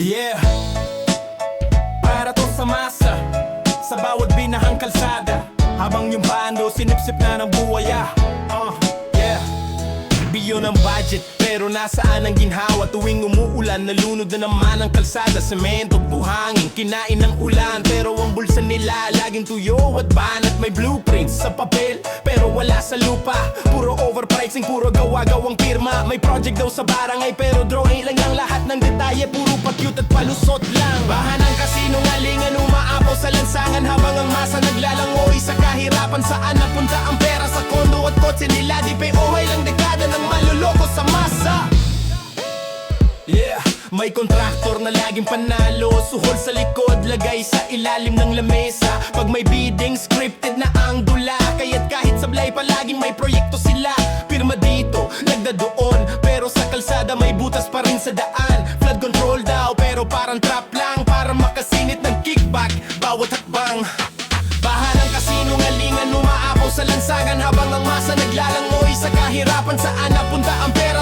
Yeah, para to sa masa, sa bawat binahang kalsada, habang yung bando sinipsip na ng buwaya. Yeah, biyo ng budget, pero nasaan ang ginhawa? Tuwing umuulan, nalunod na naman ang kalsada. Semento, buhangin, kinain ng ulan, pero ang bulsa nila laging tuyo at banat. May blueprints sa papel, pero wala sa lupa. Puro overpricing, puro gawa-gawang pirma. May project daw sa barangay, pero drawing lang ang lahat ng detalye. Puro pa-cute at palusot lang. Bahanang kasinungalingan, umaapaw sa lansangan, habang ang masa naglalangoy sa kahirapan. Saan napunta ang pera? Sa kondo at kotse nila. Di POY lang dekada ng maluloko sa masa. Yeah, may kontraktor na laging panalo, suhol sa likod, lagay sa ilalim ng lamesa. Pag may bidding, scripted na ang dula, kaya't kahit sablay palaging may proyekto sila. Pirma dito, nagda doon, pero sa kalsada may butas pa rin sa daan. Flood control daw, pero parang trap lang, para makasingit ng kickback bawat hakbang. Bahanang kasinungalingan, umaapaw sa lansangan, habang ang masa naglalangoy sa kahirapan. Saan napunta ang pera?